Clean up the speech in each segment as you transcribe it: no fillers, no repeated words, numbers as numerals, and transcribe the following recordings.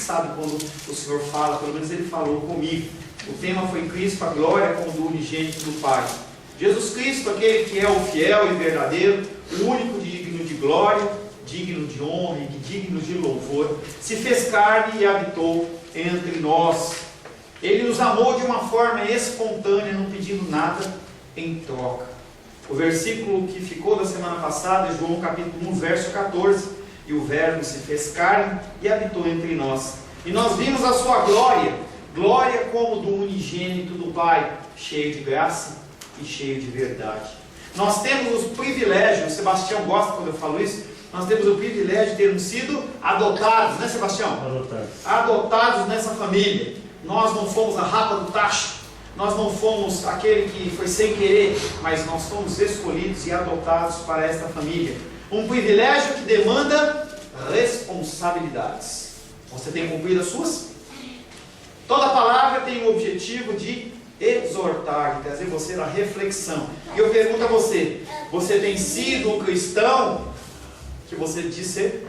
sabe quando o Senhor fala, pelo menos Ele falou comigo. O tema foi Cristo, a glória como do unigênito do Pai. Jesus Cristo, aquele que é o fiel e verdadeiro, o único digno de glória, digno de honra e digno de louvor, se fez carne e habitou entre nós. Ele nos amou de uma forma espontânea, não pedindo nada em troca. O versículo que ficou da semana passada é João capítulo 1, verso 14. E o Verbo se fez carne e habitou entre nós. E nós vimos a sua glória, glória como do unigênito do Pai, cheio de graça e cheio de verdade. Nós temos o privilégio, o Sebastião gosta quando eu falo isso, nós temos o privilégio de termos sido adotados, né, Sebastião? Adotados nessa família. Nós não fomos a rapa do tacho, nós não fomos aquele que foi sem querer, mas nós fomos escolhidos e adotados para esta família. Um privilégio que demanda responsabilidades. Você tem cumprido as suas? Toda palavra tem o objetivo de exortar, de trazer você à reflexão. E eu pergunto a você, você tem sido o cristão que você diz ser?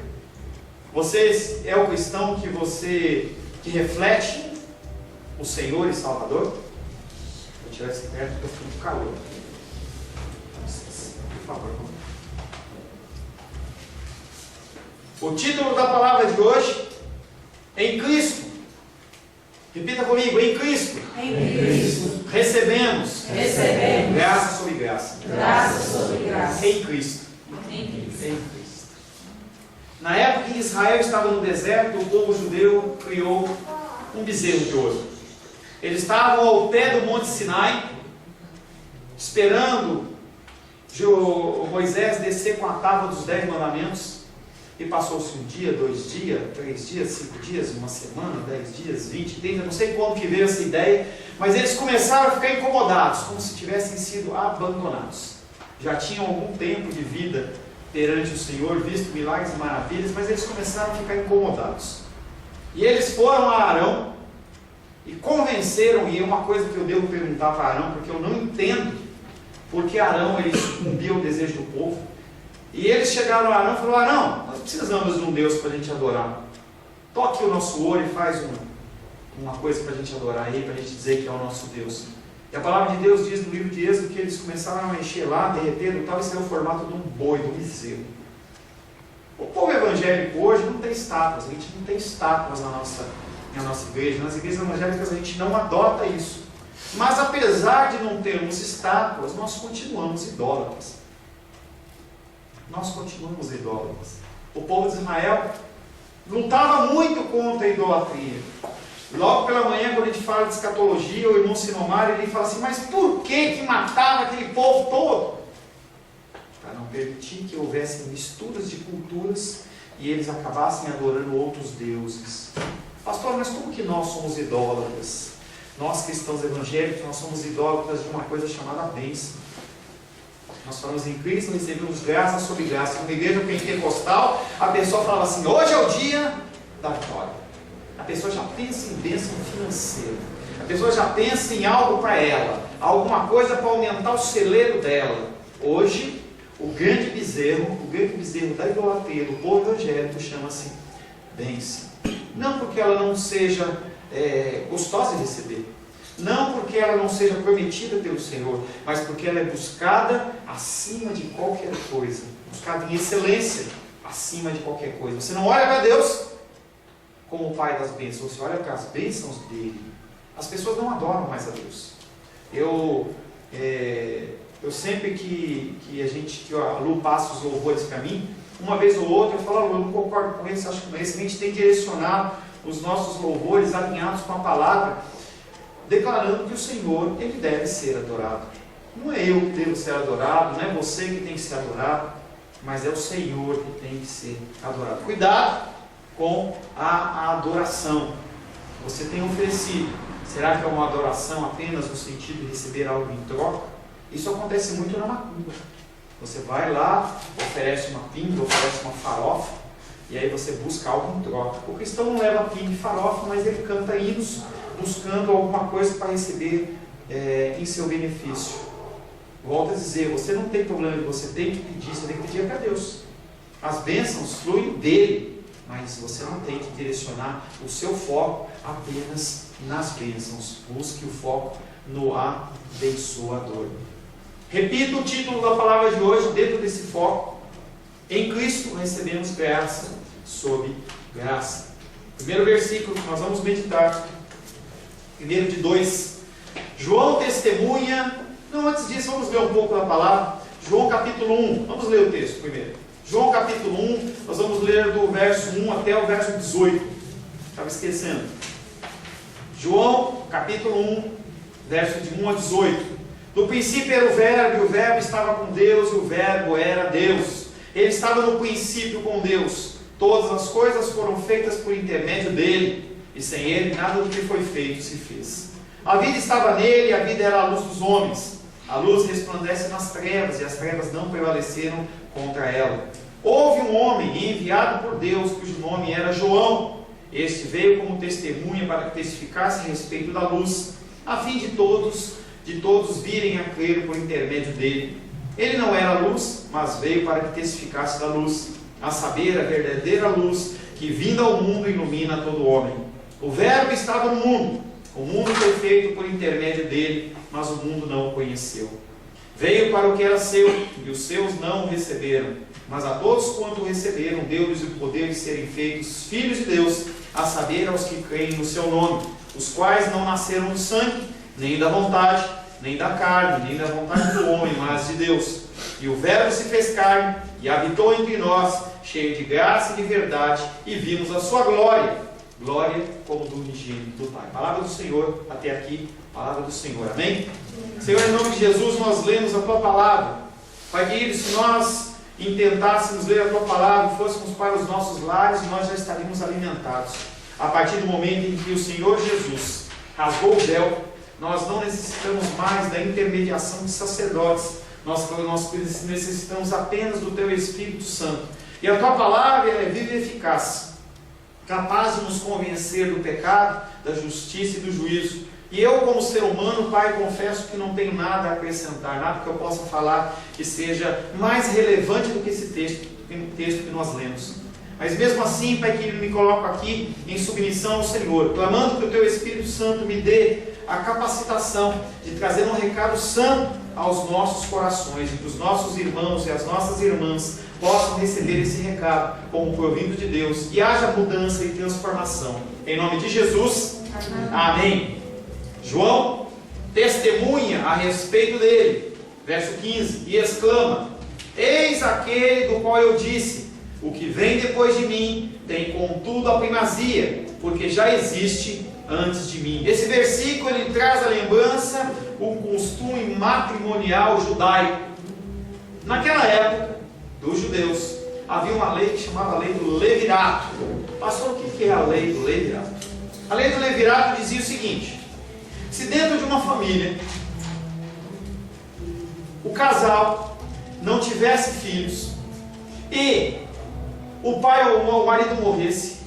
Você é o cristão que reflete o Senhor e Salvador? Vou tirar esse perto porque eu fico com calor. Por favor. O título da palavra de hoje, em Cristo. Repita comigo, em Cristo. Em Cristo. Recebemos. Graça sobre graça. Graça sobre graça. Em Cristo. Em Cristo. Em Cristo. Na época em que Israel estava no deserto, o povo judeu criou um bezerro de ouro. Eles estavam ao pé do Monte Sinai, esperando Moisés descer com a tábua dos 10 mandamentos. E passou-se um dia, 2 dias, 3 dias, 5 dias, uma semana, 10 dias, 20, 30, não sei como que veio essa ideia, mas eles começaram a ficar incomodados, como se tivessem sido abandonados. Já tinham algum tempo de vida perante o Senhor, visto milagres e maravilhas, mas eles começaram a ficar incomodados. E eles foram a Arão e convenceram, e é uma coisa que eu devo perguntar para Arão, porque eu não entendo porque Arão ele sucumbiu ao desejo do povo. E eles chegaram a Arão e falaram: Arão, nós precisamos de um Deus para a gente adorar. Toque o nosso ouro e faz uma coisa para a gente adorar aí, para a gente dizer que é o nosso Deus. E a palavra de Deus diz no livro de Êxodo que eles começaram a encher lá, derreter e tal, e saiu o formato de um boi, de um bezerro. O povo evangélico hoje não tem estátuas, a gente não tem estátuas na nossa igreja. Nas igrejas evangélicas a gente não adota isso. Mas apesar de não termos estátuas, nós continuamos idólatras. Nós continuamos idólatras. O povo de Israel lutava muito contra a idolatria. Logo pela manhã, quando a gente fala de escatologia, o irmão Sinomar, ele fala assim: mas por que matava aquele povo todo? Para não permitir que houvessem misturas de culturas e eles acabassem adorando outros deuses. Pastor, mas como que nós somos idólatras? Nós cristãos evangélicos, nós somos idólatras de uma coisa chamada bênção. Nós falamos em Cristo, recebemos graça sobre graça. Uma igreja pentecostal, a pessoa fala assim: hoje é o dia da vitória. A pessoa já pensa em bênção financeira. A pessoa já pensa em algo para ela, alguma coisa para aumentar o celeiro dela. Hoje, o grande bezerro da idolatria do povo evangélico chama-se bênção. Não porque ela não seja gostosa de receber. Não porque ela não seja prometida pelo Senhor, mas porque ela é buscada acima de qualquer coisa, buscada em excelência acima de qualquer coisa. Você não olha para Deus como o Pai das bênçãos, você olha para as bênçãos dele. As pessoas não adoram mais a Deus. Eu sempre que a Lu passa os louvores para mim, uma vez ou outra eu falo: eu não concordo com isso, acho que a gente tem que direcionar os nossos louvores alinhados com a palavra, declarando que o Senhor, ele deve ser adorado. Não é eu que devo ser adorado, não é você que tem que ser adorado, mas é o Senhor que tem que ser adorado. Cuidado com a adoração. Você tem oferecido. Será que é uma adoração apenas no sentido de receber algo em troca? Isso acontece muito na macumba. Você vai lá, oferece uma pinga, oferece uma farofa, e aí você busca algo em troca. O cristão não leva pinga e farofa, mas ele canta hinos buscando alguma coisa para receber em seu benefício. Volto a dizer, você não tem problema, você tem que pedir, você tem que pedir para Deus. As bênçãos fluem dele. mas você não tem que direcionar o seu foco apenas nas bênçãos. Busque o foco no abençoador. Repito o título da palavra de hoje dentro desse foco. Em Cristo recebemos graça sobre graça. Primeiro versículo que nós vamos meditar. Primeiro de 2. João testemunha. Não, antes disso, vamos ler um pouco da palavra. João capítulo 1. Vamos ler o texto primeiro. João capítulo 1. Nós vamos ler do verso 1 até o verso 18. Estava esquecendo. João capítulo 1, verso de 1 a 18. No princípio era o Verbo, e o Verbo estava com Deus, e o Verbo era Deus. Ele estava no princípio com Deus. Todas as coisas foram feitas por intermédio dele, e sem ele nada do que foi feito se fez. A vida estava nele, e a vida era a luz dos homens. A luz resplandece nas trevas, e as trevas não prevaleceram contra ela. Houve um homem enviado por Deus, cujo nome era João. Este veio como testemunha para que testificasse a respeito da luz, a fim de todos virem a crer por intermédio dele. Ele não era luz, mas veio para que testificasse da luz, a saber, a verdadeira luz, que vinda ao mundo ilumina todo homem. O Verbo estava no mundo. O mundo foi feito por intermédio dele, mas o mundo não o conheceu. Veio para o que era seu, e os seus não o receberam. Mas a todos quanto o receberam, deu-lhes o poder de serem feitos filhos de Deus, a saber, aos que creem no seu nome, os quais não nasceram do sangue, nem da vontade, nem da carne, nem da vontade do homem, mas de Deus. E o Verbo se fez carne, e habitou entre nós, cheio de graça e de verdade, e vimos a sua glória, glória como do unigênito do Pai. Palavra do Senhor, até aqui, palavra do Senhor, amém? Senhor, em nome de Jesus, nós lemos a Tua palavra. Pai querido, se nós intentássemos ler a Tua palavra e fôssemos para os nossos lares, nós já estaríamos alimentados. A partir do momento em que o Senhor Jesus rasgou o véu, nós não necessitamos mais da intermediação de sacerdotes, nós necessitamos apenas do Teu Espírito Santo. E a Tua palavra é viva e eficaz, capaz de nos convencer do pecado, da justiça e do juízo. E eu, como ser humano, Pai, confesso que não tenho nada a acrescentar, nada que eu possa falar que seja mais relevante do que esse texto que nós lemos. Mas mesmo assim, Pai, que me coloco aqui em submissão ao Senhor, clamando que o Teu Espírito Santo me dê a capacitação de trazer um recado santo aos nossos corações, e que os nossos irmãos e as nossas irmãs possam receber esse recado como provindo de Deus, e haja mudança e transformação. Em nome de Jesus, amém. João testemunha a respeito dele, verso 15, e exclama: eis aquele do qual eu disse, o que vem depois de mim tem contudo a primazia, porque já existe antes de mim. Esse versículo ele traz a lembrança, o costume matrimonial judaico. Naquela época dos judeus havia uma lei que chamava a lei do levirato. Pastor, o que é a lei do levirato? A lei do levirato dizia o seguinte: se dentro de uma família o casal não tivesse filhos e o pai ou o marido morresse,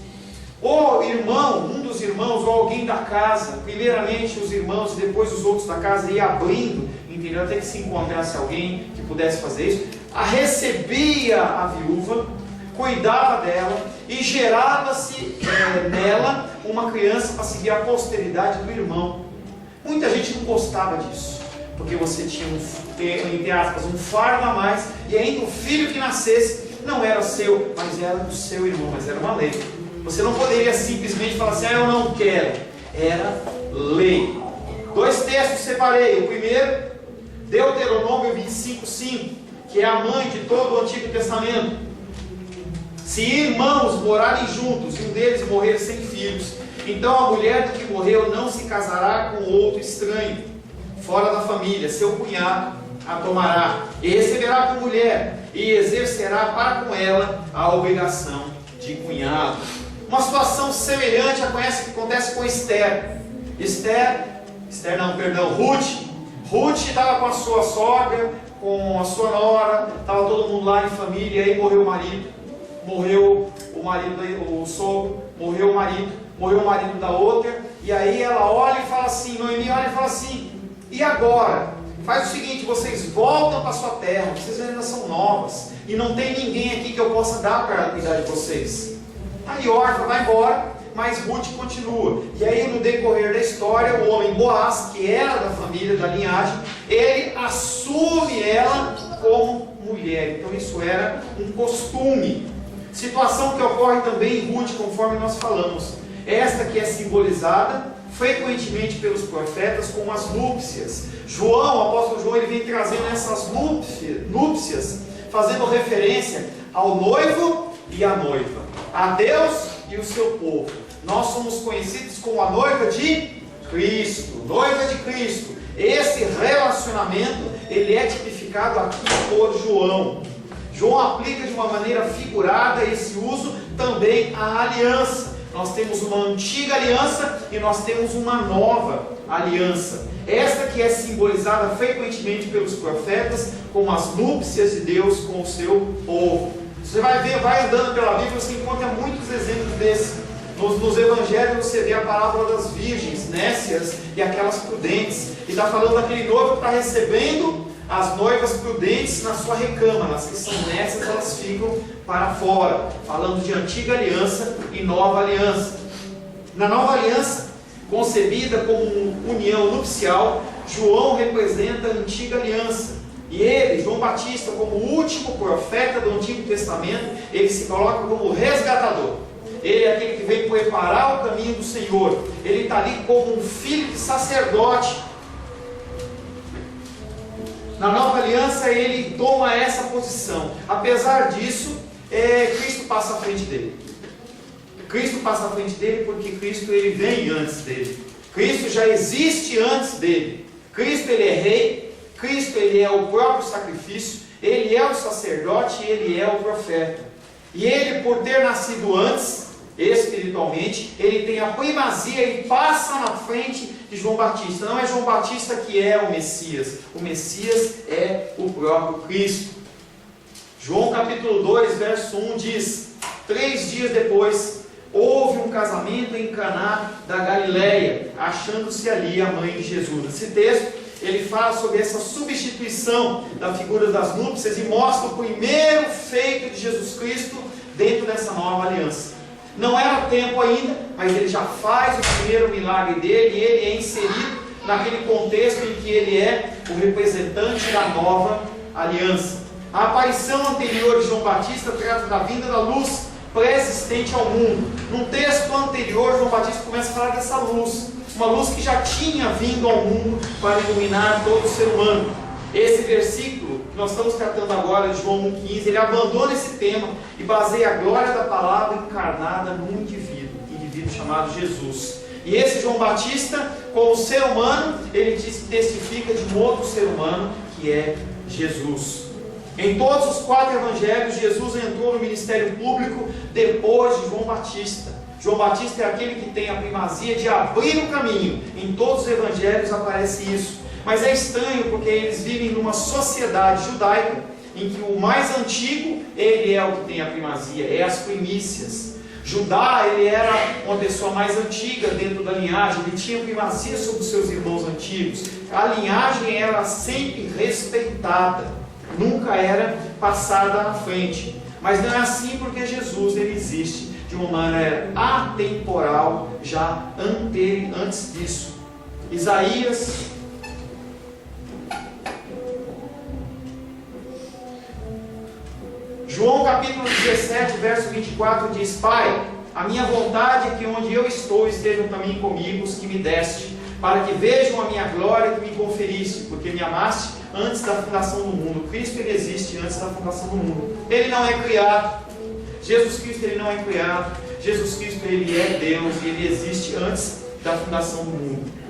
ou irmão, um dos irmãos ou alguém da casa, primeiramente os irmãos e depois os outros da casa, ia abrindo, entendeu? Até que se encontrasse alguém que pudesse fazer isso, recebia a viúva, cuidava dela e gerava-se nela uma criança para seguir a posteridade do irmão. Muita gente não gostava disso, porque você tinha entre aspas, um fardo a mais, e ainda o filho que nascesse não era seu, mas era do seu irmão, mas era uma lei. Você não poderia simplesmente falar assim: eu não quero. Era lei. 2 textos separei. O primeiro, Deuteronômio 25:5, que é a mãe de todo o Antigo Testamento. Se irmãos morarem juntos e um deles morrer sem filhos, então a mulher do que morreu não se casará com outro estranho, fora da família. Seu cunhado a tomará e receberá por mulher, e exercerá para com ela a obrigação de cunhado. Uma situação semelhante acontece com Esther. Ruth estava com a sua sogra, com a sua nora, estava todo mundo lá em família, e aí morreu o sogro, morreu o marido da outra, e aí ela olha e fala assim, Noemi olha e fala assim: e agora? Faz o seguinte, vocês voltam para a sua terra, vocês ainda são novas, e não tem ninguém aqui que eu possa dar para cuidar de vocês. Aí Orfa vai embora, mas Ruth continua. E aí, no decorrer da história, o homem Boaz, que era da família, da linhagem, ele assume ela como mulher. Então isso era um costume. Situação que ocorre também em Ruth, conforme nós falamos. Esta que é simbolizada frequentemente pelos profetas como as núpcias. João, o apóstolo João, ele vem trazendo essas núpcias, fazendo referência ao noivo e à noiva, a Deus e o seu povo. Nós somos conhecidos como a noiva de Cristo, noiva de Cristo. Esse relacionamento, ele é tipificado aqui por João. João aplica de uma maneira figurada esse uso também à aliança. Nós temos uma antiga aliança e nós temos uma nova aliança. Esta que é simbolizada frequentemente pelos profetas como as núpcias de Deus com o seu povo. Você vai ver, vai andando pela Bíblia, você encontra muitos exemplos desses. Nos evangelhos você vê a parábola das virgens nécias e aquelas prudentes. E está falando daquele noivo que está recebendo as noivas prudentes na sua recâmara. As que são nécias, elas ficam para fora. Falando de antiga aliança e nova aliança. Na nova aliança, concebida como união nupcial, João representa a antiga aliança. E ele, João Batista, como o último profeta do Antigo Testamento, ele se coloca como resgatador. Ele é aquele que vem preparar o caminho do Senhor. Ele está ali como um filho de sacerdote. Na nova aliança ele toma essa posição. Apesar disso, Cristo passa à frente dele. Cristo passa à frente dele porque Cristo ele vem antes dele. Cristo já existe antes dele. Cristo ele é rei. Cristo ele é o próprio sacrifício. Ele é o sacerdote e ele é o profeta. E ele, por ter nascido antes, espiritualmente, ele tem a primazia e passa na frente de João Batista. Não é João Batista que é o Messias é o próprio Cristo. João capítulo 2 verso 1 diz: 3 dias depois houve um casamento em Caná da Galileia, achando-se ali a mãe de Jesus. Esse texto ele fala sobre essa substituição da figura das núpcias e mostra o primeiro feito de Jesus Cristo dentro dessa nova aliança. Não era tempo ainda, mas ele já faz o primeiro milagre dele e ele é inserido naquele contexto em que ele é o representante da nova aliança. A aparição anterior de João Batista trata da vinda da luz pré-existente ao mundo. Num texto anterior, João Batista começa a falar dessa luz, uma luz que já tinha vindo ao mundo para iluminar todo o ser humano. Esse versículo que nós estamos tratando agora, de João 1,15, ele abandona esse tema e baseia a glória da palavra encarnada num indivíduo chamado Jesus. E esse João Batista, como ser humano, ele testifica de um outro ser humano, que é Jesus. Em todos os 4 evangelhos, Jesus entrou no ministério público depois de João Batista. João Batista é aquele que tem a primazia de abrir o caminho. Em todos os evangelhos aparece isso. Mas é estranho porque eles vivem numa sociedade judaica em que o mais antigo, ele é o que tem a primazia, é as primícias. Judá, ele era uma pessoa mais antiga dentro da linhagem, ele tinha primazia sobre os seus irmãos antigos. A linhagem era sempre respeitada, nunca era passada à frente. Mas não é assim porque Jesus ele existe de uma maneira atemporal, já antes disso. Isaías João capítulo 17, verso 24 diz: Pai, a minha vontade é que onde eu estou estejam também comigo os que me deste, para que vejam a minha glória que me conferiste, porque me amaste antes da fundação do mundo. Cristo ele existe antes da fundação do mundo. Ele não é criado. Jesus Cristo ele não é criado. Jesus Cristo ele é Deus e ele existe antes da fundação do mundo.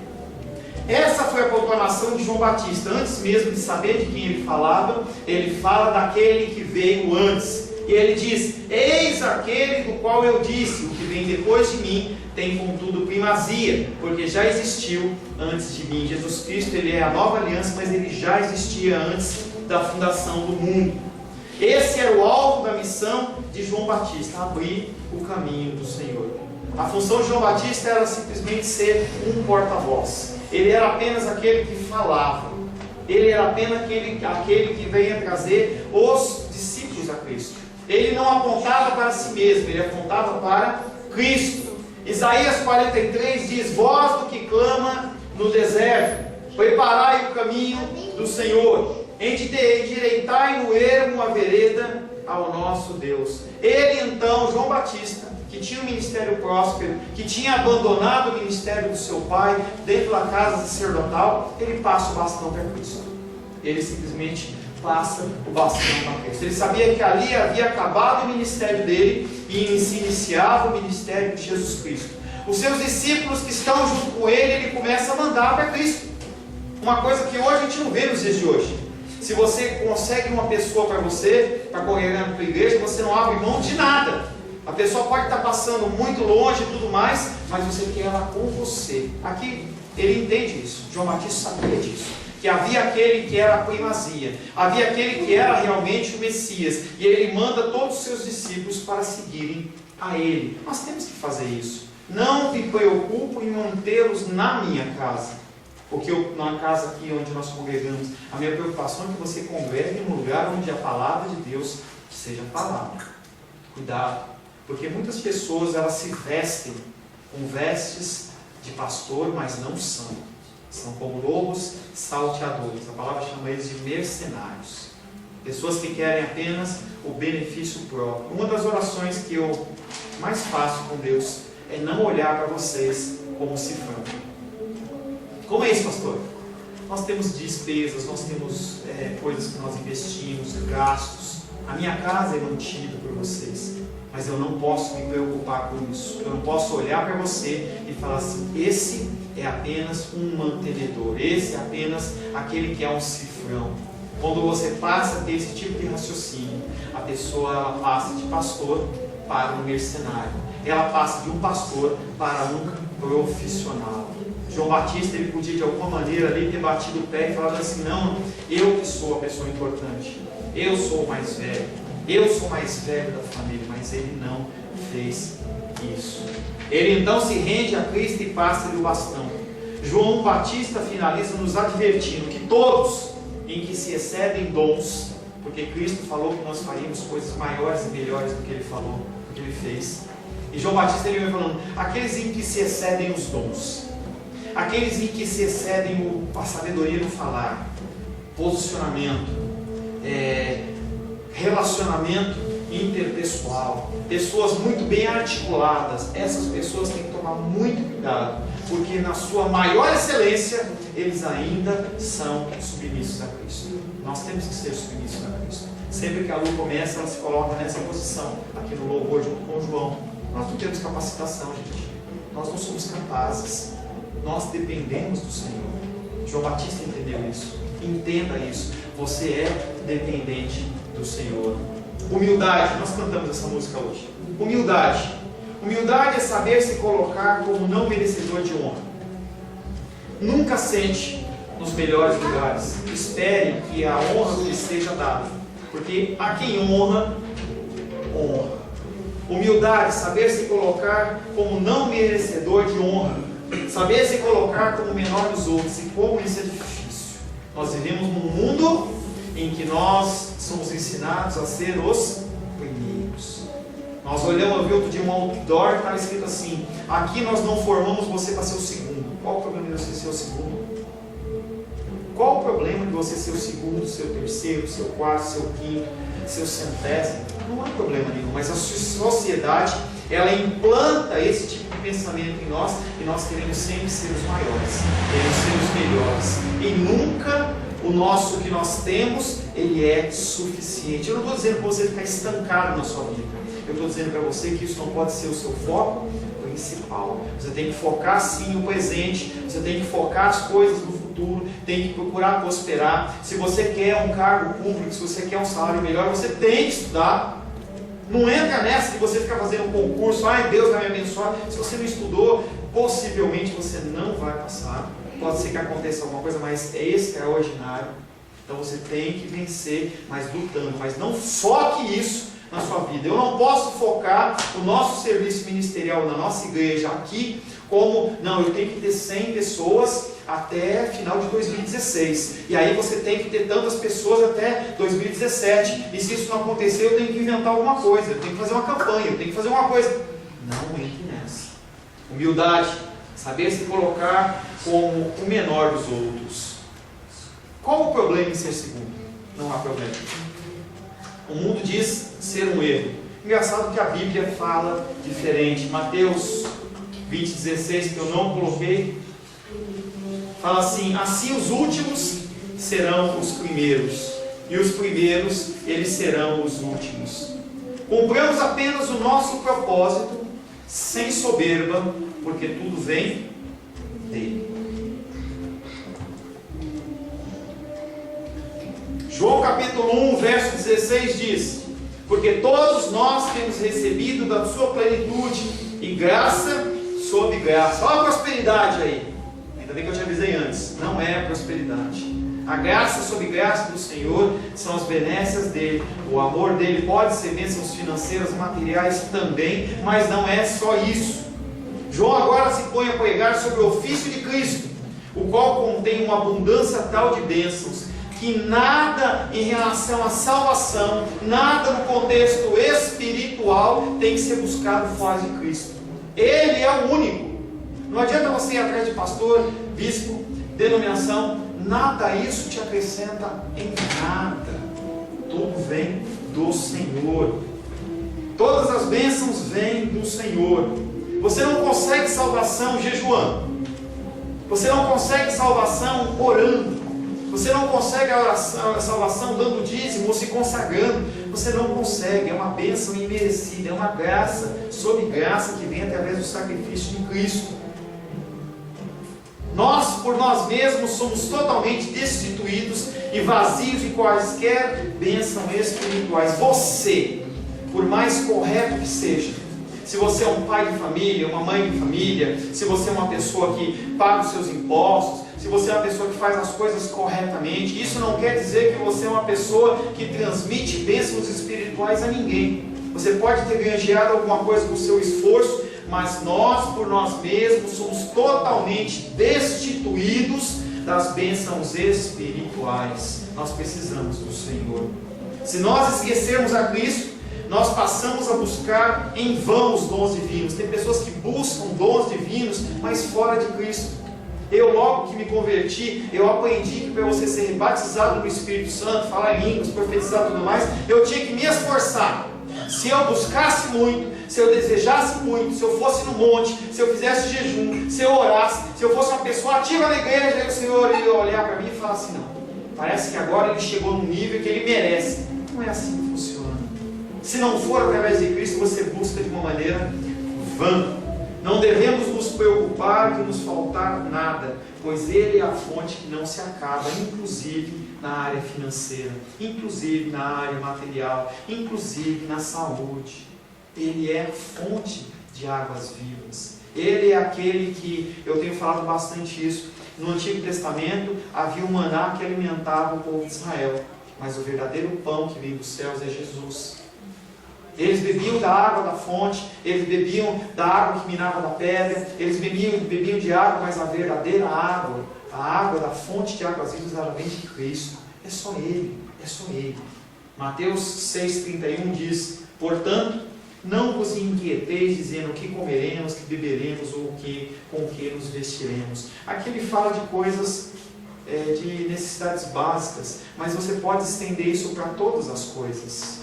Essa foi a proclamação de João Batista. Antes mesmo de saber de quem ele falava, ele fala daquele que veio antes. E ele diz: eis aquele do qual eu disse, o que vem depois de mim tem contudo primazia, porque já existiu antes de mim. Jesus Cristo ele é a nova aliança, mas ele já existia antes da fundação do mundo. Esse era o alvo da missão de João Batista, abrir o caminho do Senhor. A função de João Batista era simplesmente ser um porta-voz. Ele era apenas aquele que falava. Ele era apenas aquele que veio trazer os discípulos a Cristo. Ele não apontava para si mesmo, ele apontava para Cristo. Isaías 43 diz: vós do que clama no deserto, preparai o caminho do Senhor, endireitai no ermo a vereda ao nosso Deus. Ele então, João Batista, que tinha um ministério próspero, que tinha abandonado o ministério do seu pai dentro da casa sacerdotal, ele passa o bastão para Cristo. Ele simplesmente passa o bastão para Cristo. Ele sabia que ali havia acabado o ministério dele e se iniciava o ministério de Jesus Cristo. Os seus discípulos que estão junto com ele começa a mandar para Cristo. Uma coisa que hoje a gente não vê nos dias de hoje. Se você consegue uma pessoa para você, para congregar na tua igreja, você não abre mão de nada. A pessoa pode estar passando muito longe e tudo mais, mas você quer ela com você. Aqui ele entende isso. João Batista sabia disso. Que havia aquele que era a primazia, havia aquele que era realmente o Messias, e ele manda todos os seus discípulos para seguirem a ele. Nós temos que fazer isso. Não me preocupo em mantê-los na minha casa, porque na casa aqui onde nós congregamos, a minha preocupação é que você congregue num lugar onde a palavra de Deus seja falada. Cuidado, porque muitas pessoas elas se vestem com vestes de pastor, mas não são. São como lobos salteadores. A palavra chama eles de mercenários. Pessoas que querem apenas o benefício próprio. Uma das orações que eu mais faço com Deus é não olhar para vocês como cifrão. Como é isso, pastor? Nós temos despesas, nós temos coisas que nós investimos, gastos. A minha casa é mantida por vocês. Mas eu não posso me preocupar com isso. Eu não posso olhar para você e falar assim: esse é apenas um mantenedor, esse é apenas aquele que é um cifrão. Quando você passa a ter esse tipo de raciocínio, a pessoa ela passa de pastor para um mercenário. Ela passa de um pastor para um profissional. João Batista ele podia de alguma maneira ali ter batido o pé e falado assim: não, eu que sou a pessoa importante, eu sou o mais velho, eu sou o mais velho da família, mas ele não fez isso. Ele então se rende a Cristo e passa-lhe o bastão. João Batista finaliza nos advertindo que todos em que se excedem dons, porque Cristo falou que nós faríamos coisas maiores e melhores do que ele falou, do que ele fez. E João Batista ele vem falando: aqueles em que se excedem os dons, aqueles em que se excedem a sabedoria no falar, posicionamento, relacionamento interpessoal, pessoas muito bem articuladas, essas pessoas têm que tomar muito cuidado, porque na sua maior excelência, eles ainda são submissos a Cristo. Nós temos que ser submissos a Cristo. Sempre que a Lu começa, ela se coloca nessa posição, aqui no louvor junto com o João. Nós não temos capacitação, gente. Nós não somos capazes. Nós dependemos do Senhor. João Batista entendeu isso. Entenda isso. Você é dependente do Senhor. Humildade. Nós cantamos essa música hoje. Humildade. Humildade é saber se colocar como não merecedor de honra. Nunca sente nos melhores lugares. Espere que a honra lhe seja dada. Porque a quem honra, honra. Humildade, saber se colocar como não merecedor de honra. Saber se colocar como menor dos outros. E como isso é difícil. Nós vivemos num mundo em que nós somos ensinados a ser os primeiros. Nós olhamos, eu vi outro dia um outdoor que estava escrito assim: aqui nós não formamos você para ser o segundo. Qual o problema de você ser o segundo? Qual o problema de você ser o segundo, seu terceiro, seu quarto, seu quinto, seu centésimo? Não há problema nenhum, mas a sociedade ela implanta esse tipo de pensamento em nós e nós queremos sempre ser os maiores, queremos ser os melhores e nunca o nosso que nós temos ele é suficiente. Eu não estou dizendo para você ficar estancado na sua vida, eu estou dizendo para você que isso não pode ser o seu foco principal. Você tem que focar sim no presente, você tem que focar as coisas no futuro, tem que procurar prosperar. Se você quer um cargo público, se você quer um salário melhor, você tem que estudar. Não entra nessa de você ficar fazendo um concurso, ai Deus vai me abençoar. Se você não estudou, possivelmente você não vai passar. Pode ser que aconteça alguma coisa, mas é extraordinário. Então você tem que vencer, mas lutando. Mas não foque isso na sua vida. Eu não posso focar o nosso serviço ministerial na nossa igreja aqui como, não, eu tenho que ter 100 pessoas até final de 2016. E aí você tem que ter tantas pessoas até 2017. E se isso não acontecer, eu tenho que inventar alguma coisa, eu tenho que fazer uma campanha, eu tenho que fazer uma coisa. Não entre nessa. Humildade, saber se colocar como o menor dos outros. Qual o problema em ser segundo? Não há problema. O mundo diz ser um erro. Engraçado que a Bíblia fala diferente. Mateus 20:16, que eu não coloquei, fala assim: assim os últimos serão os primeiros, e os primeiros eles serão os últimos. Cumpramos apenas o nosso propósito, sem soberba, porque tudo vem dele. João capítulo 1, verso 16 diz: porque todos nós temos recebido da sua plenitude, e graça sobre graça. Olha a prosperidade aí. Ainda bem que eu te avisei antes, não é prosperidade. A graça sobre graça do Senhor são as benécias dele. O amor dele pode ser bênçãos financeiras, materiais também, mas não é só isso. João agora se põe a pregar sobre o ofício de Cristo, o qual contém uma abundância tal de bênçãos, que nada em relação à salvação, nada no contexto espiritual tem que ser buscado fora de Cristo. Ele é o único. Não adianta você ir atrás de pastor, bispo, denominação, nada isso te acrescenta em nada. Tudo vem do Senhor. Todas as bênçãos vêm do Senhor. Você não consegue salvação jejuando. Você não consegue salvação orando. Você não consegue a salvação dando dízimo ou se consagrando. Você não consegue. É uma bênção imerecida. É uma graça sobre graça que vem através do sacrifício de Cristo. Nós, por nós mesmos, somos totalmente destituídos e vazios de quaisquer bênçãos espirituais. Você, por mais correto que seja, se você é um pai de família, uma mãe de família, se você é uma pessoa que paga os seus impostos, se você é uma pessoa que faz as coisas corretamente, isso não quer dizer que você é uma pessoa que transmite bênçãos espirituais a ninguém. Você pode ter granjeado alguma coisa com o seu esforço, mas nós, por nós mesmos, somos totalmente destituídos das bênçãos espirituais. Nós precisamos do Senhor. Se nós esquecermos a Cristo, nós passamos a buscar em vão os dons divinos. Tem pessoas que buscam dons divinos, mas fora de Cristo. Eu, logo que me converti, eu aprendi que para você ser batizado no Espírito Santo, falar em línguas, profetizar e tudo mais, eu tinha que me esforçar. Se eu buscasse muito, se eu desejasse muito, se eu fosse no monte, se eu fizesse jejum, se eu orasse, se eu fosse uma pessoa ativa na igreja, aí o Senhor ia olhar para mim e falar assim: não, parece que agora ele chegou num nível que ele merece. Não é assim que funciona. Se não for através de Cristo, você busca de uma maneira vã. Não devemos nos preocupar de nos faltar nada, pois Ele é a fonte que não se acaba, inclusive na área financeira, inclusive na área material, inclusive na saúde. Ele é a fonte de águas vivas. Ele é aquele que, eu tenho falado bastante isso, no Antigo Testamento havia o maná que alimentava o povo de Israel, mas o verdadeiro pão que vem dos céus é Jesus. Eles bebiam da água da fonte, eles bebiam da água que minava da pedra, eles bebiam de água, mas a verdadeira água, a água da fonte de águas vivas, ela vem de Cristo. É só Ele, é só Ele. Mateus 6,31 diz: portanto, não vos inquieteis dizendo o que comeremos, que beberemos ou com o que nos vestiremos. Aqui ele fala de coisas de necessidades básicas, mas você pode estender isso para todas as coisas.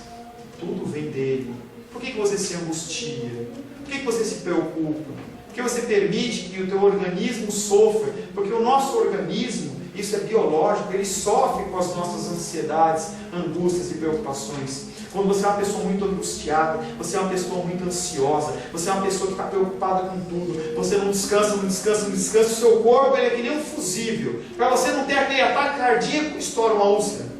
Tudo vem dele. Por que você se angustia? Por que você se preocupa? Por que você permite que o teu organismo sofra? Porque o nosso organismo, isso é biológico, ele sofre com as nossas ansiedades, angústias e preocupações. Quando você é uma pessoa muito angustiada, você é uma pessoa muito ansiosa, você é uma pessoa que está preocupada com tudo, você não descansa, o seu corpo ele é que nem um fusível. Para você não ter aquele ataque cardíaco, estoura uma úlcera.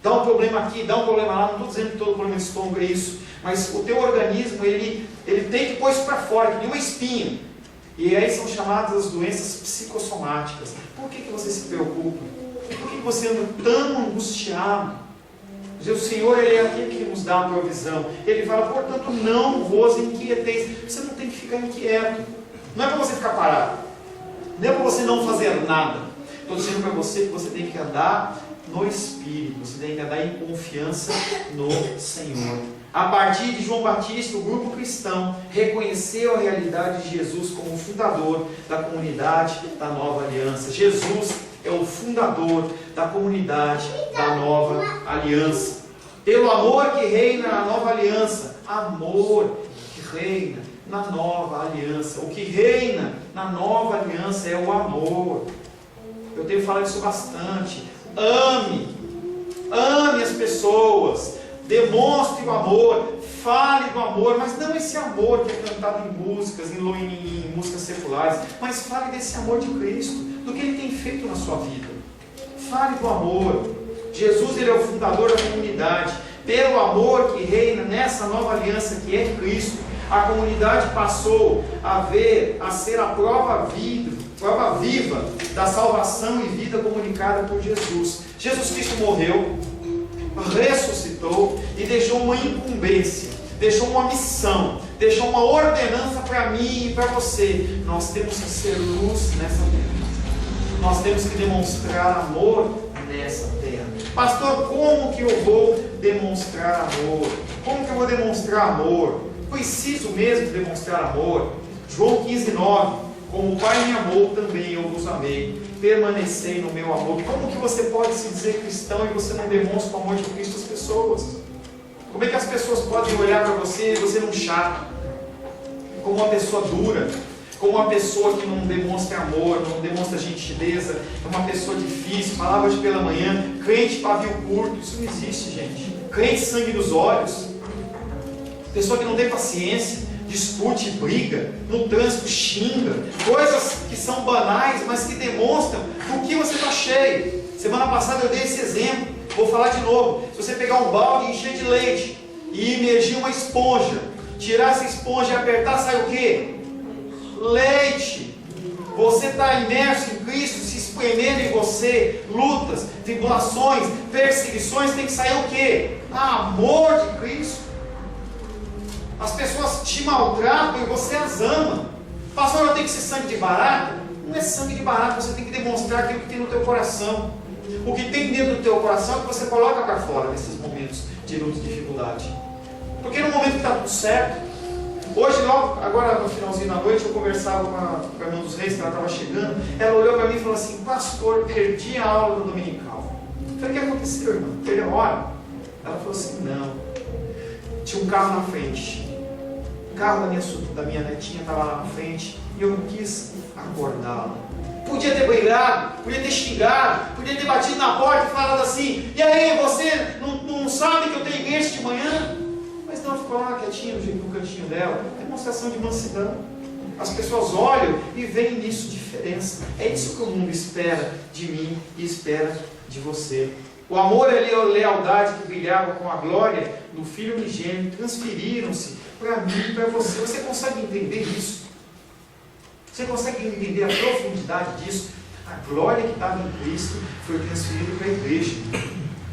Dá um problema aqui, dá um problema lá, não estou dizendo que todo problema de estômago é isso, mas o teu organismo, ele tem que pôr isso para fora, que nem uma espinha. E aí são chamadas as doenças psicossomáticas. Por que você se preocupa? Por que você anda tão angustiado? O Senhor, Ele é aquele que nos dá a provisão. Ele fala, portanto, não vos inquieteis. Você não tem que ficar inquieto. Não é para você ficar parado. Não é para você não fazer nada. Estou dizendo para você que você tem que andar no Espírito, você tem que andar em confiança no Senhor. A partir de João Batista, o grupo cristão reconheceu a realidade de Jesus como fundador da comunidade da nova aliança. Jesus é o fundador da comunidade da nova aliança. Pelo amor que reina na nova aliança, amor que reina na nova aliança. O que reina na nova aliança é o amor. Eu tenho falado isso bastante. Ame as pessoas, demonstre o amor, fale do amor, mas não esse amor que é cantado em músicas, em músicas seculares, mas fale desse amor de Cristo, do que Ele tem feito na sua vida. Fale do amor. Jesus, Ele é o fundador da comunidade. Pelo amor que reina nessa nova aliança que é Cristo, a comunidade passou a ser a prova viva da salvação e vida comunicada por Jesus. Jesus Cristo morreu, ressuscitou e deixou uma incumbência, deixou uma missão, deixou uma ordenança para mim e para você. Nós temos que ser luz nessa terra. Nós temos que demonstrar amor nessa terra. Pastor, como que eu vou demonstrar amor? Como que eu vou demonstrar amor? Preciso mesmo demonstrar amor. João 15:9. Como o Pai me amou, também eu vos amei. Permanecei no meu amor. Como que você pode se dizer cristão e você não demonstra o amor de Cristo às pessoas? Como é que as pessoas podem olhar para você e você não chato? Como uma pessoa dura, como uma pessoa que não demonstra amor, não demonstra gentileza, é uma pessoa difícil, falava hoje pela manhã, crente pavio curto. Isso não existe, gente. Crente sangue nos olhos, pessoa que não tem paciência, discute, briga, no trânsito xinga, coisas que são banais, mas que demonstram do que você está cheio. Semana passada eu dei esse exemplo, vou falar de novo. Se você pegar um balde e encher de leite e imergir uma esponja, tirar essa esponja e apertar, sai o quê? Leite. Você está imerso em Cristo, se espremendo em você, lutas, tribulações, perseguições, tem que sair o quê? Amor de Cristo. As pessoas te maltratam e você as ama. Pastor, eu tenho que ser sangue de barata? Não é sangue de barata, você tem que demonstrar aquilo que tem no teu coração. O que tem dentro do teu coração é que você coloca para fora nesses momentos de luta e dificuldade. Porque no momento que está tudo certo, hoje logo, agora no finalzinho da noite, eu conversava com a irmã dos Reis, que ela estava chegando, ela olhou para mim e falou assim: pastor, perdi a aula do dominical. Eu falei: o que aconteceu, irmã? Perdeu a hora? Ela falou assim: não, tinha um carro na frente. O carro da minha netinha estava lá na frente e eu não quis acordá-la. Podia ter brigado, podia ter xingado, podia ter batido na porta e falado assim: e aí, você não sabe que eu tenho igreja de manhã? Mas não, ficou lá quietinha no cantinho dela. Demonstração de mansidão. As pessoas olham e veem nisso diferença. É isso que o mundo espera de mim e espera de você. O amor e a lealdade que brilhavam com a glória do Filho unigênito transferiram-se para mim e para você. Você consegue entender isso? Você consegue entender a profundidade disso? A glória que estava em Cristo foi transferida para a igreja.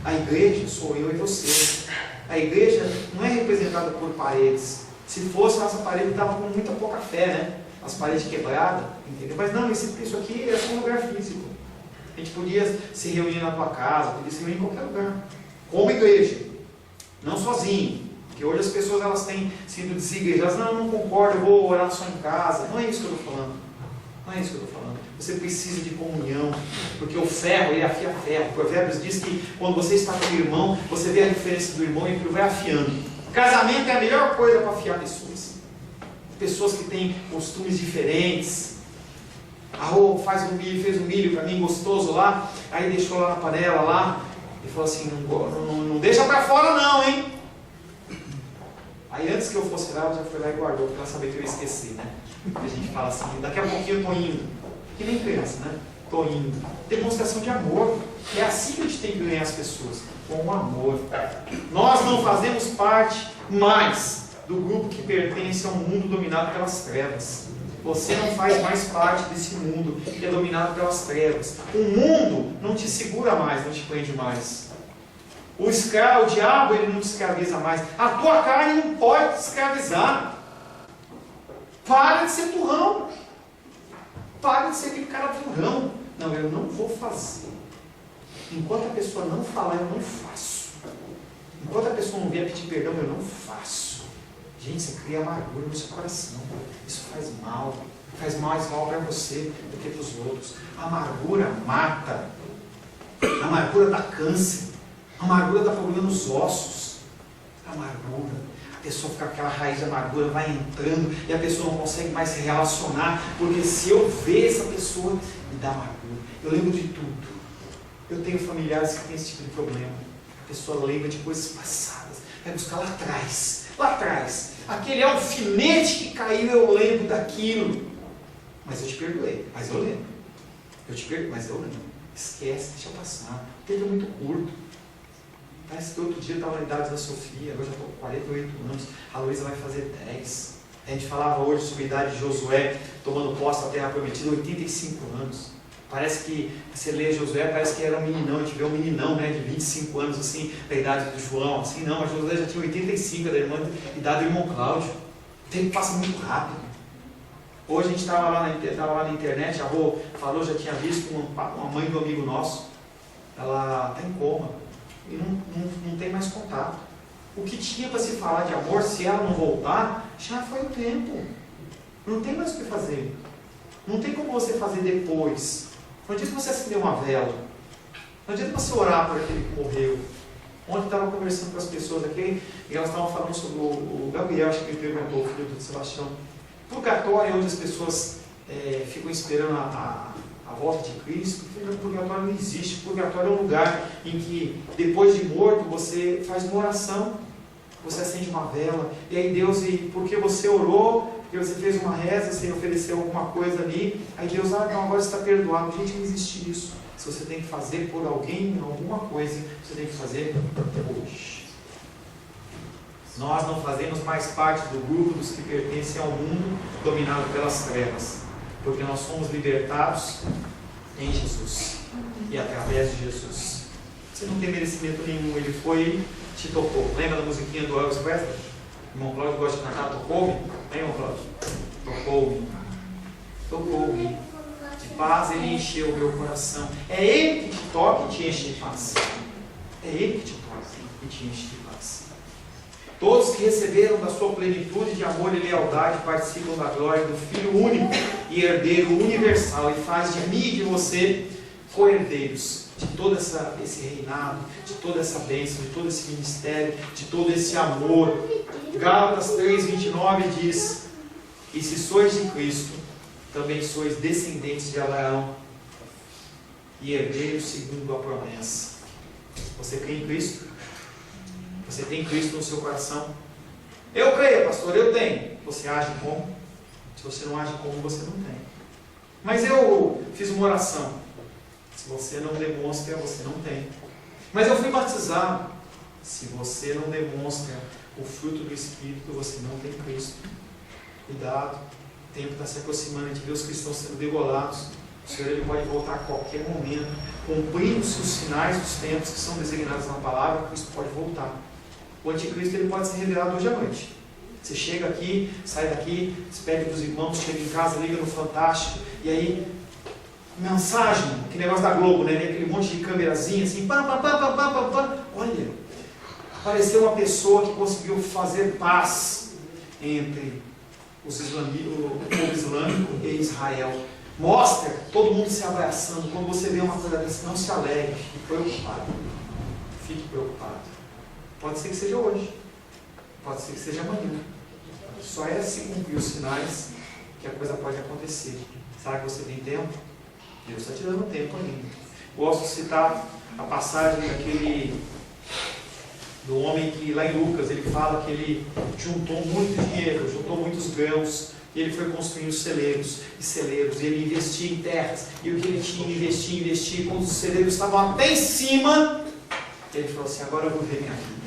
A igreja sou eu e você. A igreja não é representada por paredes. Se fosse, a nossa parede estava com muita pouca fé, né? As paredes quebradas, entendeu? Mas não, isso aqui é um lugar físico. A gente podia se reunir na tua casa, podia se reunir em qualquer lugar, como igreja, não sozinho. Porque hoje as pessoas elas têm sido desigrejadas. Não, eu não concordo, eu vou orar só em casa. Não é isso que eu estou falando. Não é isso que eu estou falando. Você precisa de comunhão, porque o ferro, ele afia ferro. Provérbios diz que quando você está com o irmão, você vê a diferença do irmão e aquilo vai afiando. Casamento é a melhor coisa para afiar pessoas. Pessoas que têm costumes diferentes. Fez um milho para mim gostoso lá, aí deixou lá na panela lá, e falou assim: não deixa para fora não, hein? Aí antes que eu fosse lá, eu já fui lá e guardou, porque ela sabia que eu ia esquecer, né? A gente fala assim: daqui a pouquinho eu estou indo. Que nem criança, né? Estou indo. Demonstração de amor. É assim que a gente tem que ganhar as pessoas, com o amor. Nós não fazemos parte mais do grupo que pertence a um mundo dominado pelas trevas. Você não faz mais parte desse mundo que é dominado pelas trevas. O mundo não te segura mais, não te prende mais. O diabo, ele não te escraviza mais. A tua carne não pode te escravizar. Para de ser turrão. Para de ser aquele cara durão. Não, eu não vou fazer. Enquanto a pessoa não falar, eu não faço. Enquanto a pessoa não vier pedir perdão, eu não faço. Gente, você cria amargura no seu coração. Isso faz mal. Faz mais mal para você do que para os outros. A amargura mata. A amargura dá câncer. A amargura dá problema nos ossos. A amargura. A pessoa fica com aquela raiz de amargura, vai entrando e a pessoa não consegue mais se relacionar, porque se eu ver essa pessoa, me dá amargura. Eu lembro de tudo. Eu tenho familiares que têm esse tipo de problema. A pessoa lembra de coisas passadas. Vai buscar lá atrás. Lá atrás. Aquele alfinete que caiu, eu lembro daquilo. Mas eu te perdoei. Mas eu lembro. Eu te perdoei, mas eu lembro. Esquece, deixa passar. O tempo é muito curto. Parece que outro dia eu estava na idade da Sofia, agora já estou com 48 anos, a Luísa vai fazer 10. A gente falava hoje sobre a idade de Josué, tomando posse da terra prometida, 85 anos. Parece que, você lê Josué, parece que era um meninão, a gente vê um meninão, né, de 25 anos, assim, da idade do João, assim, não, mas Josué já tinha 85, da idade do irmão Cláudio. O tempo passa muito rápido. Hoje a gente estava lá na internet, a Rô falou, já tinha visto uma mãe do amigo nosso, ela está em coma, e não tem mais contato. O que tinha para se falar de amor, se ela não voltar, já foi o tempo. Não tem mais o que fazer. Não tem como você fazer depois. Não adianta você acender uma vela. Não adianta você orar por aquele que morreu. Ontem eu estava conversando com as pessoas aqui, e elas estavam falando sobre o Gabriel, acho que me perguntou, o filho do Sebastião. Purgatório é onde as pessoas ficam esperando a volta de Cristo. O purgatório não existe. O purgatório é um lugar em que, depois de morto, você faz uma oração, você acende uma vela, e aí Deus, porque você orou, porque você fez uma reza, você ofereceu alguma coisa ali, aí Deus, não, agora você está perdoado. Gente, não existe isso. Se você tem que fazer por alguém, alguma coisa, você tem que fazer hoje. Nós não fazemos mais parte do grupo dos que pertencem ao mundo dominado pelas trevas, porque nós somos libertados em Jesus e através de Jesus. Você não tem merecimento nenhum, ele foi e te tocou. Lembra da musiquinha do Elvis Presley? O irmão Cláudio gosta de cantar Tocou-me? Hein, irmão Cláudio? Tocou-me. Tocou-me. De paz ele encheu o meu coração. É ele que te toca e te enche de paz. É ele que te toca e te enche de paz. Todos que receberam da sua plenitude de amor e lealdade participam da glória do Filho único e herdeiro universal, e faz de mim e de você co-herdeiros de todo esse reinado, de toda essa bênção, de todo esse ministério, de todo esse amor. Gálatas 3:29 diz: e se sois de Cristo, também sois descendentes de Abraão e herdeiros segundo a promessa. Você crê em Cristo? Você tem Cristo no seu coração? Eu creio, pastor, eu tenho. Você age como? Se você não age como, você não tem. Mas eu fiz uma oração. Se você não demonstra, você não tem. Mas eu fui batizado. Se você não demonstra o fruto do Espírito, você não tem Cristo. Cuidado. O tempo está se aproximando, a gente vê os cristãos sendo degolados. O Senhor ele pode voltar a qualquer momento. Cumprindo-se os sinais dos tempos que são designados na palavra, Cristo pode voltar. O anticristo ele pode ser revelado hoje à noite. Você chega aqui, sai daqui, despede dos irmãos, chega em casa, liga no Fantástico, e aí, mensagem, que negócio da Globo, né? Aquele monte de câmerazinha assim, pam, pam, pam, pam, pam, pam, pam. Olha, apareceu uma pessoa que conseguiu fazer paz entre o povo islâmico e Israel. Mostra todo mundo se abraçando. Quando você vê uma coisa dessa, não se alegre, fique preocupado. Fique preocupado. Pode ser que seja hoje, pode ser que seja amanhã. Só é se cumprir os sinais que a coisa pode acontecer. Será que você tem tempo? Deus está te dando tempo ainda. Gosto de citar a passagem do homem que lá em Lucas, ele fala que ele juntou muito dinheiro, juntou muitos grãos, e ele foi construindo celeiros, e ele investia em terras, e o que ele tinha, investia, quando os celeiros estavam até em cima, ele falou assim, agora eu vou ver minha vida.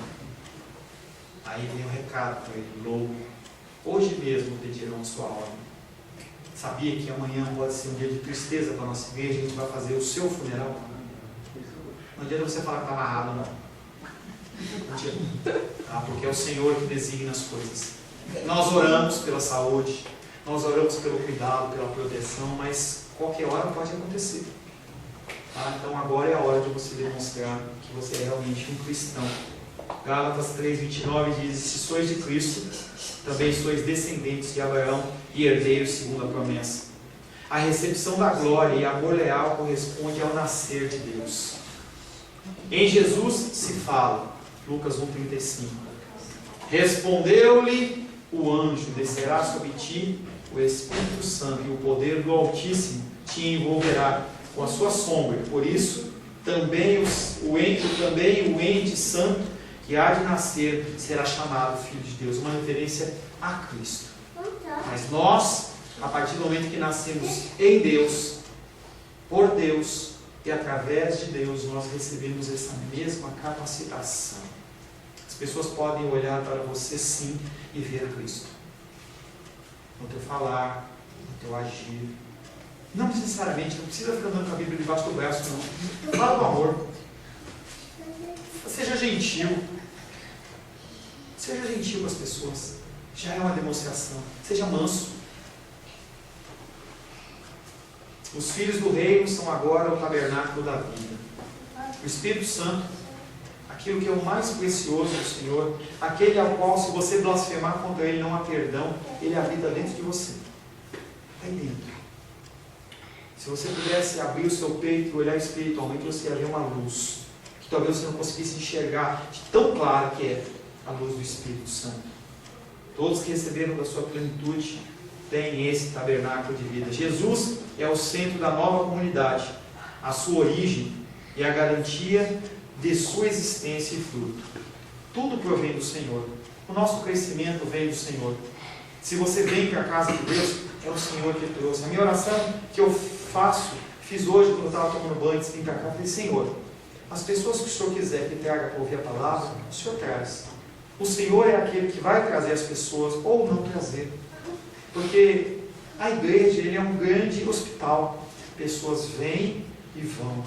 Aí vem um recado para ele, louco, hoje mesmo pedirão a sua ordem. Sabia que amanhã pode ser um dia de tristeza para a nossa igreja, a gente vai fazer o seu funeral? Não adianta você falar que está amarrado, não adianta. Porque é o Senhor que designa as coisas. Nós oramos pela saúde, nós oramos pelo cuidado, pela proteção, mas Qualquer hora pode acontecer. Tá? Então agora é a hora de você demonstrar que você é realmente um cristão. Gálatas 3:29 diz: se sois de Cristo, também sois descendentes de Abraão e herdeiros segundo a promessa. A recepção da glória e amor leal corresponde ao nascer de Deus. Em Jesus se fala, Lucas 1:35. Respondeu-lhe o anjo: descerá sobre ti o Espírito Santo, e o poder do Altíssimo te envolverá com a sua sombra. Por isso, também o ente santo que há de nascer será chamado Filho de Deus. Uma referência a Cristo. Mas nós, a partir do momento que nascemos em Deus, por Deus e através de Deus, nós recebemos essa mesma capacitação. As pessoas podem olhar para você sim e ver Cristo no teu falar, no teu agir. Não necessariamente, não precisa ficar andando com a Bíblia debaixo do braço, não. Fala do amor. Seja gentil. Seja gentil com as pessoas. Já é uma demonstração. Seja manso. Os filhos do reino são agora o tabernáculo da vida. O Espírito Santo, aquilo que é o mais precioso do Senhor, aquele ao qual, se você blasfemar contra Ele, não há perdão, Ele habita dentro de você. Está aí dentro. Se você pudesse abrir o seu peito e olhar espiritualmente, você ia ver uma luz, que talvez você não conseguisse enxergar, de tão clara que é a luz do Espírito Santo. Todos que receberam da sua plenitude têm esse tabernáculo de vida. Jesus é o centro da nova comunidade, a sua origem e a garantia de sua existência e fruto. Tudo provém do Senhor. O nosso crescimento vem do Senhor. Se você vem para a casa de Deus, é o Senhor que trouxe. A minha oração que eu fiz hoje quando eu estava tomando banho antes de vir para cá, eu falei: Senhor, as pessoas que o Senhor quiser que traga para ouvir a palavra, o Senhor traz. O Senhor é aquele que vai trazer as pessoas ou não trazer. Porque a igreja, ele é um grande hospital. Pessoas vêm e vão.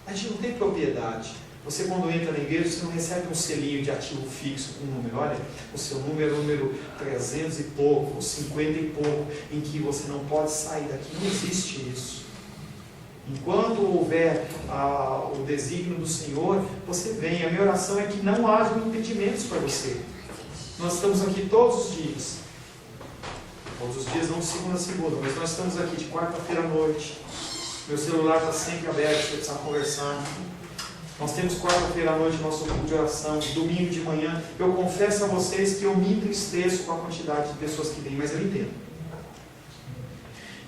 A gente não tem propriedade. Você, quando entra na igreja, você não recebe um selinho de ativo fixo com um número. Olha, o seu número é o número 300 e pouco, ou 50 e pouco, em que você não pode sair daqui. Não existe isso. Enquanto houver o desígnio do Senhor, você vem. A minha oração é que não haja impedimentos para você. Nós estamos aqui todos os dias. Todos os dias, não de segunda a segunda, mas nós estamos aqui de quarta-feira à noite. Meu celular está sempre aberto, se você precisar conversar. Nós temos quarta-feira à noite nosso culto de oração, domingo de manhã. Eu confesso a vocês que eu me entristeço com a quantidade de pessoas que vêm, mas eu entendo.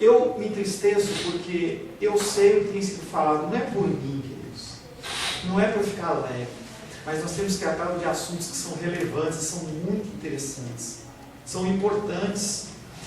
Eu me entristeço porque eu sei o que tem sido falado, não é por mim, queridos, não é por ficar leve, mas nós temos tratado de assuntos que são relevantes, são muito interessantes, são importantes.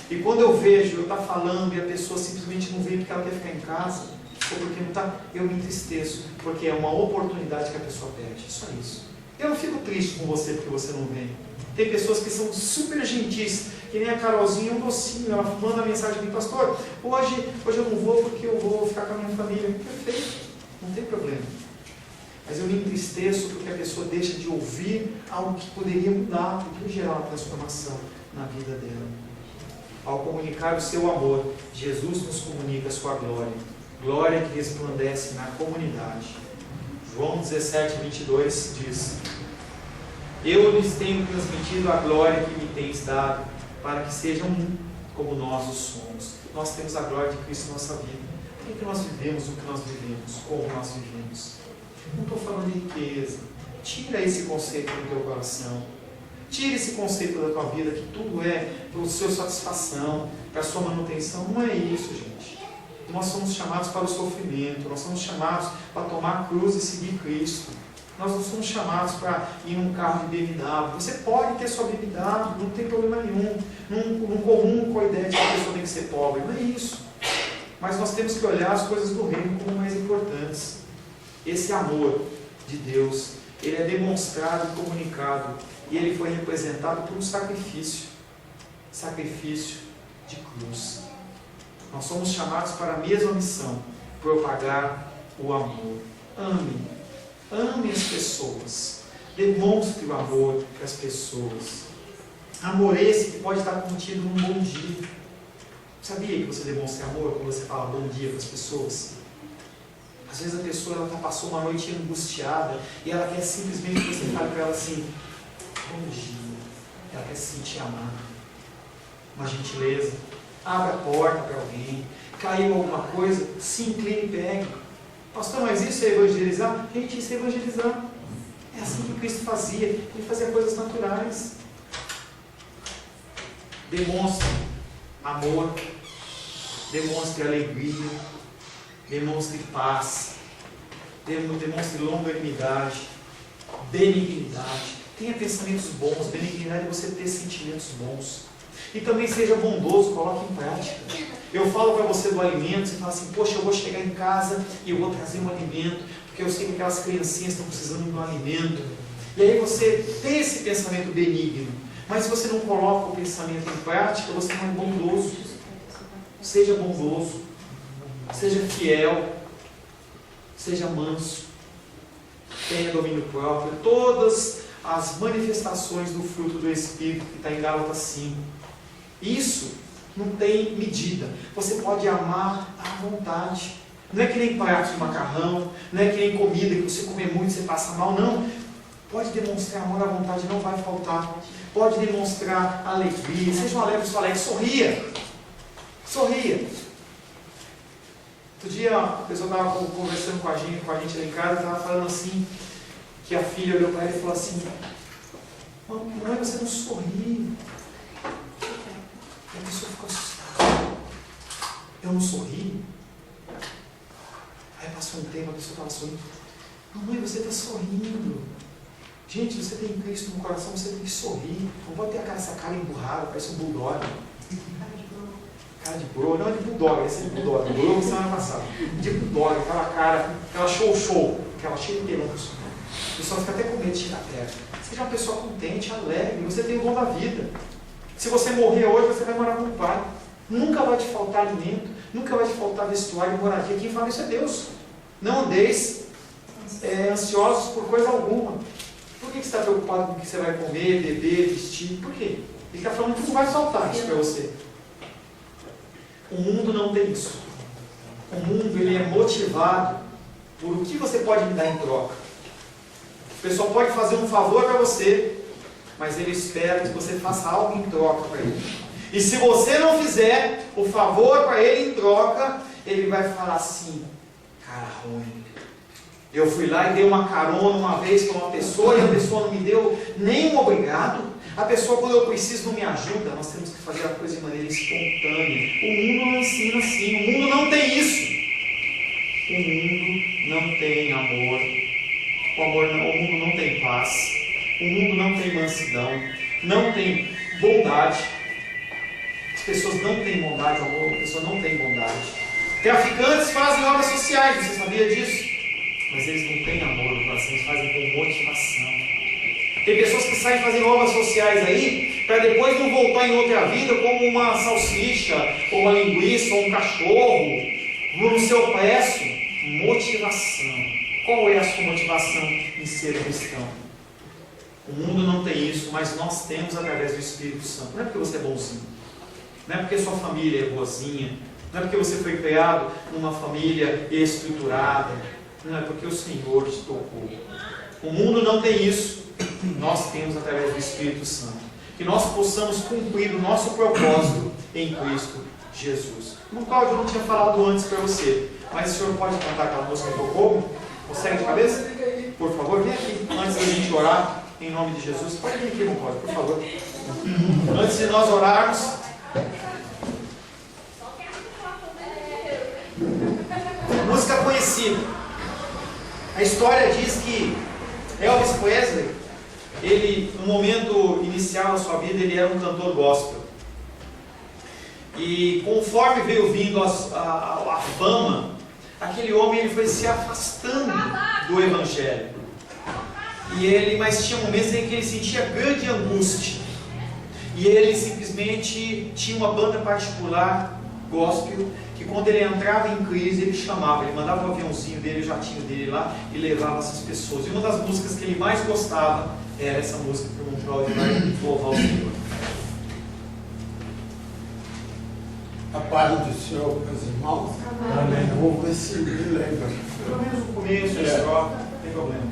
E quando eu vejo, eu estar falando e a pessoa simplesmente não vem porque ela quer ficar em casa, ou porque não está, eu me entristeço, porque é uma oportunidade que a pessoa perde, só isso. Eu não fico triste com você porque você não vem. Tem pessoas que são super gentis, que nem a Carolzinha, um docinho, ela manda mensagem para mim: pastor, hoje eu não vou porque eu vou ficar com a minha família. Perfeito, não tem problema. Mas eu me entristeço porque a pessoa deixa de ouvir algo que poderia mudar, poderia gerar uma transformação na vida dela. Ao comunicar o seu amor, Jesus nos comunica a sua glória. Glória que resplandece na comunidade. João 17:22 diz: eu lhes tenho transmitido a glória que me tens dado, para que sejam um, como nós o somos. Nós temos a glória de Cristo em nossa vida. Por que nós vivemos o que nós vivemos? Como nós vivemos? Não estou falando de riqueza. Tira esse conceito do teu coração. Tira esse conceito da tua vida que tudo é para a sua satisfação, para a sua manutenção. Não é isso, gente. Nós somos chamados para o sofrimento. Nós somos chamados para tomar a cruz e seguir Cristo. Nós não somos chamados para ir num carro de BMW. Você pode ter sua BMW, não tem problema nenhum. Não comum com a ideia de que a pessoa tem que ser pobre. Não é isso. Mas nós temos que olhar as coisas do reino como mais importantes. Esse amor de Deus, ele é demonstrado e comunicado. E ele foi representado por um sacrifício. Sacrifício de cruz. Nós somos chamados para a mesma missão. Propagar o amor. Ame as pessoas. Demonstre o amor para as pessoas. Amor esse que pode estar contido num bom dia. Sabia que você demonstra amor quando você fala bom dia para as pessoas? Às vezes a pessoa passou uma noite angustiada e ela quer simplesmente que você fale para ela assim, bom dia. Ela quer se sentir amada. Uma gentileza. Abra a porta para alguém. Caiu alguma coisa, se incline e pegue. Pastor, mas isso é evangelizar? Gente, isso é evangelizar. É assim que Cristo fazia. Ele fazia coisas naturais. Demonstre amor. Demonstre alegria. Demonstre paz. Demonstre longanimidade. Benignidade. Tenha pensamentos bons. Benignidade é você ter sentimentos bons. E também seja bondoso, coloque em prática. Eu falo para você do alimento, você fala assim, poxa, eu vou chegar em casa e eu vou trazer um alimento, porque eu sei que aquelas criancinhas estão precisando de um alimento. E aí você tem esse pensamento benigno, mas se você não coloca o pensamento em prática, você não é bondoso. Seja bondoso, seja fiel, seja manso, tenha domínio próprio. Todas as manifestações do fruto do Espírito, que está em Gálatas 5. Isso não tem medida. Você pode amar à vontade. Não é que nem prato de macarrão, não é que nem comida que você comer muito você passa mal, não. Pode demonstrar amor à vontade, não vai faltar. Pode demonstrar alegria, seja um alegre, sorria. Sorria. Outro dia a pessoa estava conversando com a gente lá em casa, estava falando assim, que a filha olhou para ela e falou assim, mãe, você não sorri. A pessoa ficou assustada. Eu não sorri? Aí passou um tempo, a pessoa estava sorrindo. Mamãe, você está sorrindo. Gente, você tem Cristo no coração, você tem que sorrir. Não pode ter essa cara emburrada, parece um bulldog. Cara de bro, não é de bulldog, esse é de bulldog. Bulldog semana passada. De bulldog, aquela cara, aquela show, aquela cheia de pelão. O pessoal fica até com medo de tirar a terra. Seja uma pessoa contente, alegre, você tem o dom da vida. Se você morrer hoje, você vai morar com o Pai. Nunca vai te faltar alimento, nunca vai te faltar vestuário e moradia. Quem fala isso é Deus. Não andeis ansiosos por coisa alguma. Por que você está preocupado com o que você vai comer, beber, vestir? Por quê? Ele está falando que não vai faltar isso para você. O mundo não tem isso. O mundo ele é motivado por o que você pode me dar em troca. O pessoal pode fazer um favor para você, mas ele espera que você faça algo em troca para ele. E se você não fizer o favor para ele em troca, ele vai falar assim, cara ruim. Eu fui lá e dei uma carona uma vez para uma pessoa e a pessoa não me deu nenhum obrigado. A pessoa, quando eu preciso, não me ajuda. Nós temos que fazer a coisa de maneira espontânea. O mundo não ensina assim. O mundo não tem isso. O mundo não tem amor. O mundo não tem paz. O mundo não tem mansidão. Não tem bondade. As pessoas não têm bondade, amor. As pessoas não têm bondade. Traficantes fazem obras sociais. Você sabia disso? Mas eles não têm amor no coração. Eles fazem com motivação. Tem pessoas que saem fazendo obras sociais aí, para depois não voltar em outra vida como uma salsicha, ou uma linguiça, ou um cachorro, no seu preço. Motivação. Qual é a sua motivação em ser cristão? O mundo não tem isso, mas nós temos através do Espírito Santo. Não é porque você é bonzinho, não é porque sua família é boazinha, não é porque você foi criado numa família estruturada, não é porque o Senhor te tocou. O mundo não tem isso. Nós temos através do Espírito Santo. Que nós possamos cumprir o nosso propósito em Cristo Jesus. No qual eu não tinha falado antes para você, mas o senhor pode cantar aquela música que tocou? Consegue de cabeça? Por favor, vem aqui antes da gente orar em nome de Jesus. Pode vir aqui, não pode, por favor. Antes de nós orarmos, música conhecida. A história diz que Elvis Presley, ele, no momento inicial da sua vida, ele era um cantor gospel. E conforme veio vindo a fama, aquele homem ele foi se afastando do Evangelho. Mas tinha momentos em que ele sentia grande angústia. E ele simplesmente tinha uma banda particular, gospel, que quando ele entrava em crise, ele chamava, ele mandava o aviãozinho dele, o jatinho dele lá, e levava essas pessoas. E uma das músicas que ele mais gostava era essa música que o irmão Cláudio vai louvar o Senhor. A paz do Senhor, meus irmãos. Amém. Vou ver se me lembra. Pelo menos no começo, só, não tem problema.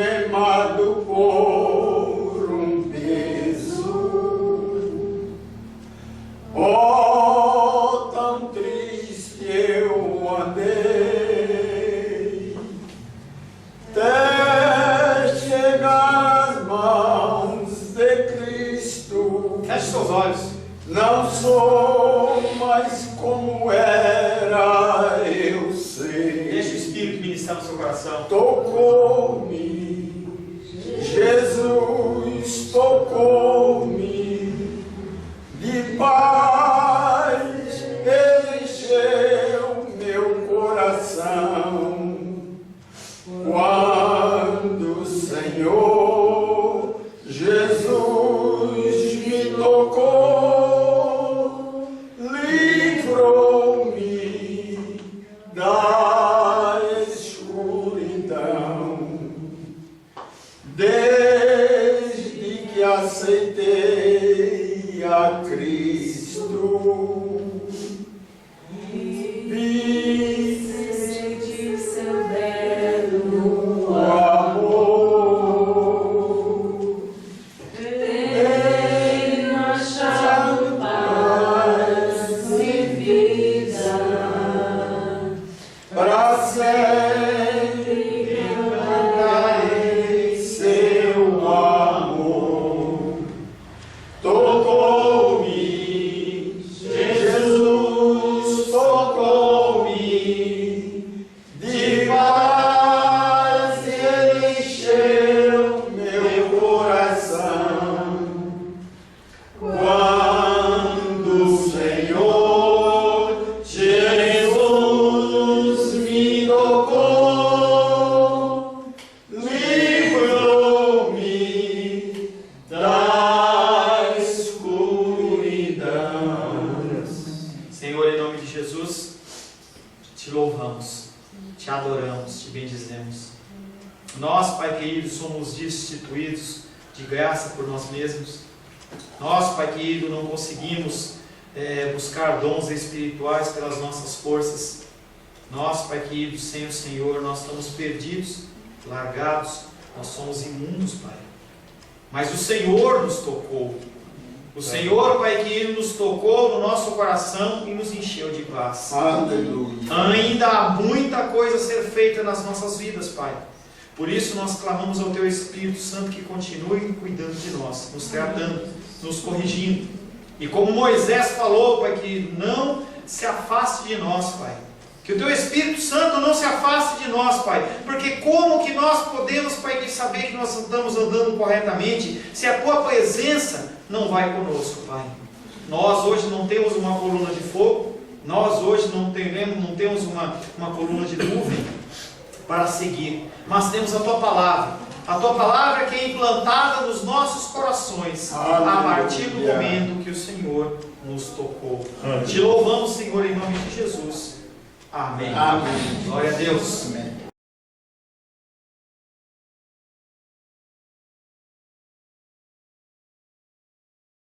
Algemado por um peso, oh, tão triste eu andei, até chegar às mãos de Cristo. Feche seus olhos. Não sou mais como era, eu sei. Deixa o Espírito ministrar no seu coração. Tocou-me, Jesus tocou-me, de paz Ele encheu meu coração. Quando o Senhor Jesus me tocou, livrou-me da escuridão. Desde que aceitei a Cristo, vi Sentir seu belo o amor. tenho achado paz e vida. Para sempre cantarei seu amor. Tocou-me, Jesus tocou-me, de paz Ele encheu meu coração. Quando o Senhor Jesus me tocou, livrou-me da escuridão. Senhor, em nome de Jesus, te louvamos, te adoramos, te bendizemos. Nós, Pai querido, somos destituídos de graça por nós mesmos. Nós, Pai querido, não conseguimos buscar dons espirituais pelas nossas forças. Nós, Pai querido, sem o Senhor, nós estamos perdidos, largados, nós somos imundos, Pai. Mas o Senhor nos tocou. O Senhor, Pai querido, nos tocou no nosso coração e nos encheu de paz. Aleluia. Ainda há muita coisa a ser feita nas nossas vidas, Pai. Por isso nós clamamos ao Teu Espírito Santo que continue cuidando de nós, nos tratando, nos corrigindo. E como Moisés falou, Pai, que não se afaste de nós, Pai. Que o Teu Espírito Santo não se afaste de nós, Pai. Porque como que nós podemos, Pai, saber que nós estamos andando corretamente se a Tua presença não vai conosco, Pai? Nós hoje não temos uma coluna de fogo, nós hoje não temos uma coluna de nuvem para seguir, mas temos a Tua Palavra. A Tua Palavra que é implantada nos nossos corações, a partir do momento que o Senhor nos tocou. Te louvamos, Senhor, em nome de Jesus. Amém. Amém. Glória a Deus. Amém.